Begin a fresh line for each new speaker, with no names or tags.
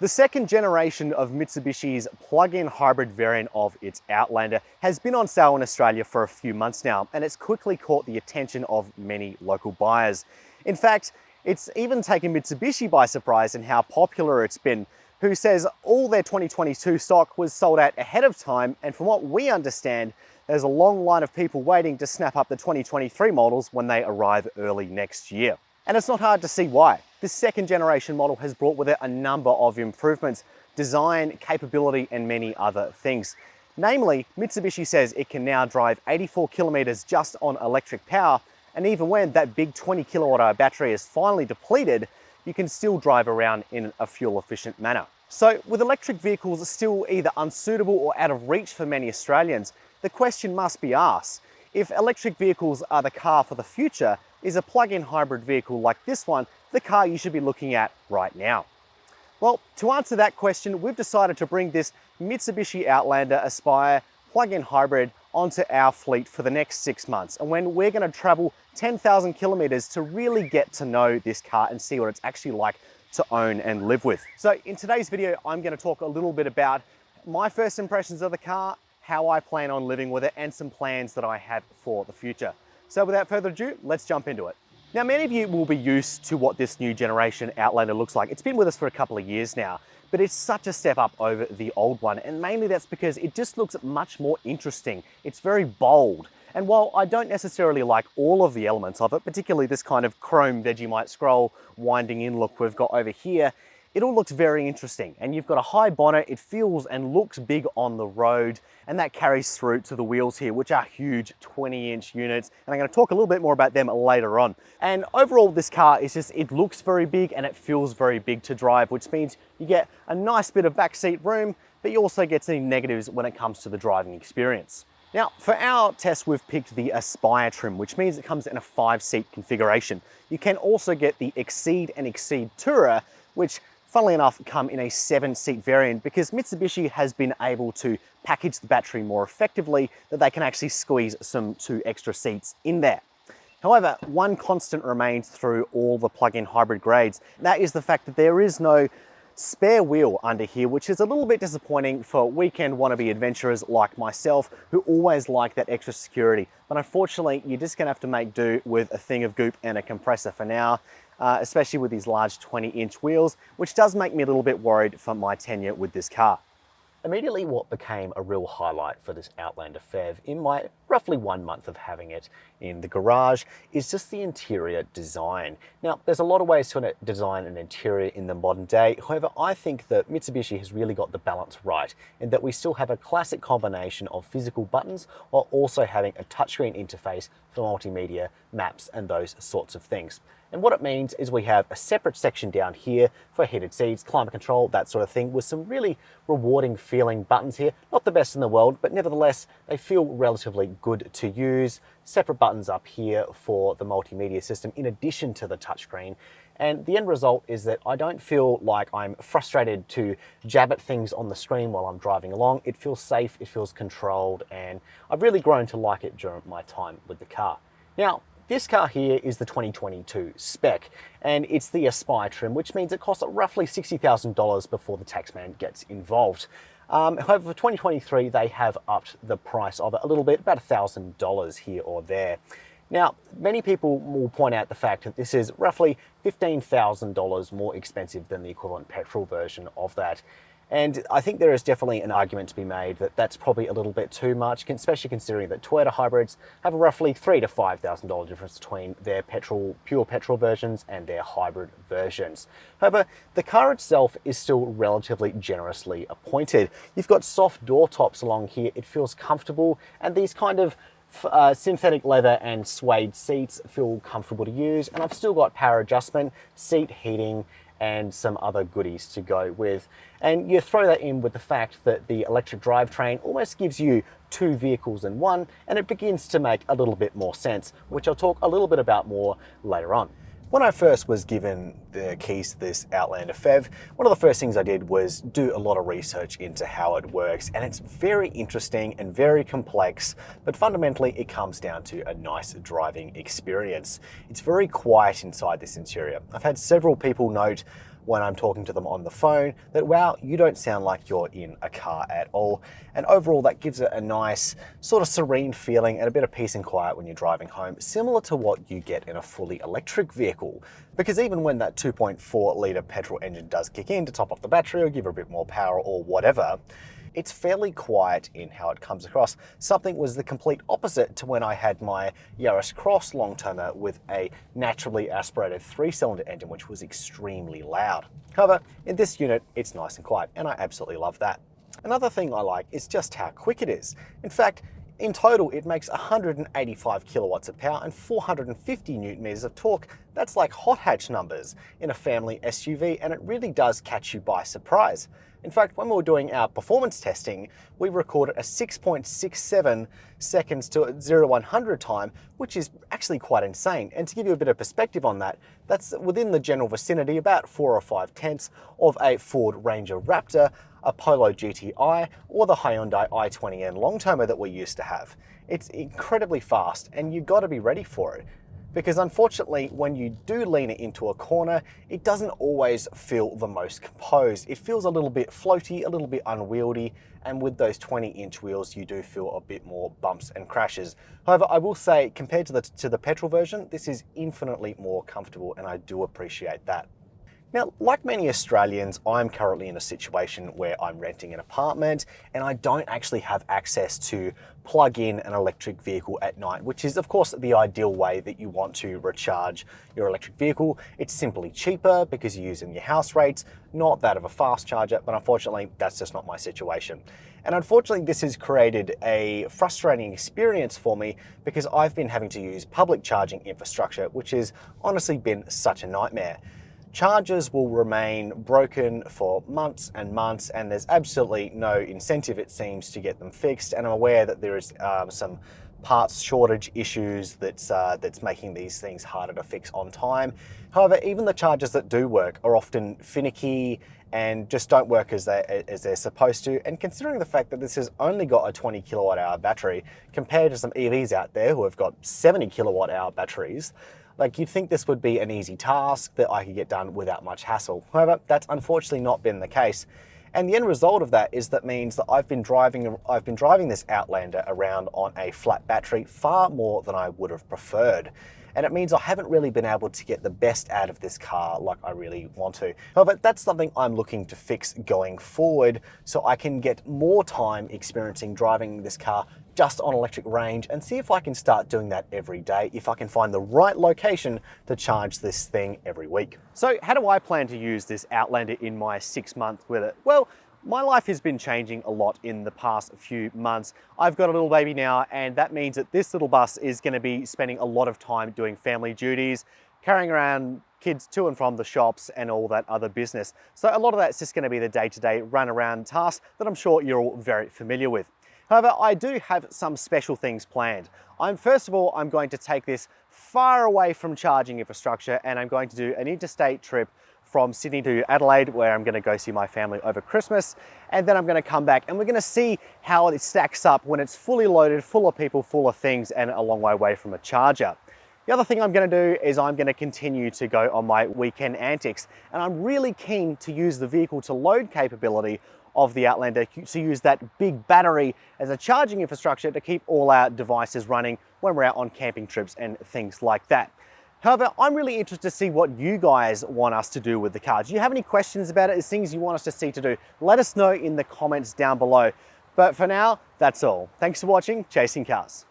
The second generation of Mitsubishi's plug-in hybrid variant of its Outlander has been on sale in Australia for a few months now, and it's quickly caught the attention of many local buyers. In fact, it's even taken Mitsubishi by surprise in how popular it's been, who says all their 2022 stock was sold out ahead of time, and from what we understand, there's a long line of people waiting to snap up the 2023 models when they arrive early next year. And it's not hard to see why. This second generation model has brought with it a number of improvements, design, capability, and many other things. Namely, Mitsubishi says it can now drive 84 kilometers just on electric power, and even when that big 20 kilowatt hour battery is finally depleted, you can still drive around in a fuel efficient manner. So with electric vehicles still either unsuitable or out of reach for many Australians, the question must be asked, if electric vehicles are the car for the future, is a plug-in hybrid vehicle like this one the car you should be looking at right now? Well, to answer that question, we've decided to bring this Mitsubishi Outlander Aspire plug-in hybrid onto our fleet for the next 6 months, and when we're going to travel 10,000 kilometers to really get to know this car and see what it's actually like to own and live with. So in today's video, I'm going to talk a little bit about my first impressions of the car, how I plan on living with it, and some plans that I have for the future. So without further ado, let's jump into it. Now, many of you will be used to what this new generation Outlander looks like. It's been with us for a couple of years now, but it's such a step up over the old one. And mainly that's because it just looks much more interesting. It's very bold. And while I don't necessarily like all of the elements of it, particularly this kind of chrome Vegemite scroll winding in look we've got over here, it all looks very interesting. And you've got a high bonnet, it feels and looks big on the road, and that carries through to the wheels here, which are huge 20-inch units. And I'm going to talk a little bit more about them later on. And overall, this car is just, it looks very big and it feels very big to drive, which means you get a nice bit of backseat room, but you also get some negatives when it comes to the driving experience. Now, for our test, we've picked the Aspire trim, which means it comes in a 5-seat configuration. You can also get the Exceed and Exceed Tourer, which funnily enough, come in a 7-seat variant because Mitsubishi has been able to package the battery more effectively that they can actually squeeze some 2 extra seats in there. However, one constant remains through all the plug-in hybrid grades. That is the fact that there is no spare wheel under here, which is a little bit disappointing for weekend wannabe adventurers like myself who always like that extra security. But unfortunately, you're just gonna have to make do with a thing of goop and a compressor for now. Especially with these large 20-inch wheels, which does make me a little bit worried for my tenure with this car. Immediately what became a real highlight for this Outlander PHEV in my roughly 1 month of having it in the garage is just the interior design. Now, there's a lot of ways to design an interior in the modern day. However, I think that Mitsubishi has really got the balance right in that we still have a classic combination of physical buttons while also having a touchscreen interface for multimedia, maps, and those sorts of things. And what it means is we have a separate section down here for heated seats, climate control, that sort of thing, with some really rewarding feeling buttons here. Not the best in the world, but nevertheless, they feel relatively good to use. Separate buttons up here for the multimedia system in addition to the touchscreen. And the end result is that I don't feel like I'm frustrated to jab at things on the screen while I'm driving along. It feels safe, it feels controlled, and I've really grown to like it during my time with the car. Now, this car here is the 2022 Spec, and it's the Aspire trim, which means it costs roughly $60,000 before the taxman gets involved. However, for 2023, they have upped the price of it a little bit, about $1,000 here or there. Now, many people will point out the fact that this is roughly $15,000 more expensive than the equivalent petrol version of that. And I think there is definitely an argument to be made that that's probably a little bit too much, especially considering that Toyota hybrids have a roughly $3,000 to $5,000 difference between their pure petrol versions and their hybrid versions. However, the car itself is still relatively generously appointed. You've got soft door tops along here, it feels comfortable, and these kind of synthetic leather and suede seats feel comfortable to use, and I've still got power adjustment, seat heating, and some other goodies to go with. And you throw that in with the fact that the electric drivetrain almost gives you 2 vehicles in one, and it begins to make a little bit more sense, which I'll talk a little bit about more later on. When I first was given the keys to this Outlander PHEV, one of the first things I did was do a lot of research into how it works, and it's very interesting and very complex, but fundamentally it comes down to a nice driving experience. It's very quiet inside this interior. I've had several people note when I'm talking to them on the phone that, wow, you don't sound like you're in a car at all. And overall, that gives it a nice sort of serene feeling and a bit of peace and quiet when you're driving home, similar to what you get in a fully electric vehicle. Because even when that 2.4 litre petrol engine does kick in to top off the battery or give it a bit more power or whatever, it's fairly quiet in how it comes across. Something was the complete opposite to when I had my Yaris Cross long-termer with a naturally aspirated 3-cylinder engine, which was extremely loud. However, in this unit, it's nice and quiet, and I absolutely love that. Another thing I like is just how quick it is. In fact, in total, it makes 185 kilowatts of power and 450 newton meters of torque. That's like hot hatch numbers in a family SUV, and it really does catch you by surprise. In fact, when we were doing our performance testing, we recorded a 6.67 seconds to 0-100 time, which is actually quite insane. And to give you a bit of perspective on that, that's within the general vicinity, about 4 or 5 tenths of a Ford Ranger Raptor, a Polo GTI, or the Hyundai i20N long-termer that we used to have. It's incredibly fast, and you've got to be ready for it. Because unfortunately, when you do lean it into a corner, it doesn't always feel the most composed. It feels a little bit floaty, a little bit unwieldy, and with those 20-inch wheels, you do feel a bit more bumps and crashes. However, I will say, compared to the petrol version, this is infinitely more comfortable, and I do appreciate that. Now, like many Australians, I'm currently in a situation where I'm renting an apartment and I don't actually have access to plug in an electric vehicle at night, which is of course the ideal way that you want to recharge your electric vehicle. It's simply cheaper because you're using your house rates, not that of a fast charger, but unfortunately that's just not my situation. And unfortunately this has created a frustrating experience for me because I've been having to use public charging infrastructure, which has honestly been such a nightmare. Chargers will remain broken for months and months, and there's absolutely no incentive, it seems, to get them fixed. And I'm aware that there is some parts shortage issues that's making these things harder to fix on time. However, even the chargers that do work are often finicky and just don't work as they're supposed to. And considering the fact that this has only got a 20 kilowatt hour battery compared to some EVs out there who have got 70 kilowatt hour batteries, like, you'd think this would be an easy task that I could get done without much hassle. However, that's unfortunately not been the case. And the end result of that is that means that I've been driving this Outlander around on a flat battery far more than I would have preferred. And it means I haven't really been able to get the best out of this car like I really want to. However, that's something I'm looking to fix going forward so I can get more time experiencing driving this car just on electric range and see if I can start doing that every day, if I can find the right location to charge this thing every week. So how do I plan to use this Outlander in my 6 months with it? Well, my life has been changing a lot in the past few months. I've got a little baby now, and that means that this little bus is going to be spending a lot of time doing family duties, carrying around kids to and from the shops and all that other business. So a lot of that's just going to be the day-to-day run around tasks that I'm sure you're all very familiar with. However, I do have some special things planned. First of all, I'm going to take this far away from charging infrastructure, and I'm going to do an interstate trip from Sydney to Adelaide, where I'm going to go see my family over Christmas, and then I'm going to come back and we're going to see how it stacks up when it's fully loaded, full of people, full of things, and a long way away from a charger. The other thing I'm going to do is I'm going to continue to go on my weekend antics, and I'm really keen to use the vehicle to load capability of the Outlander to use that big battery as a charging infrastructure to keep all our devices running when we're out on camping trips and things like that. However, I'm really interested to see what you guys want us to do with the car. Do you have any questions about it? Is things you want us to see to do? Let us know in the comments down below. But for now, that's all. Thanks for watching Chasing Cars.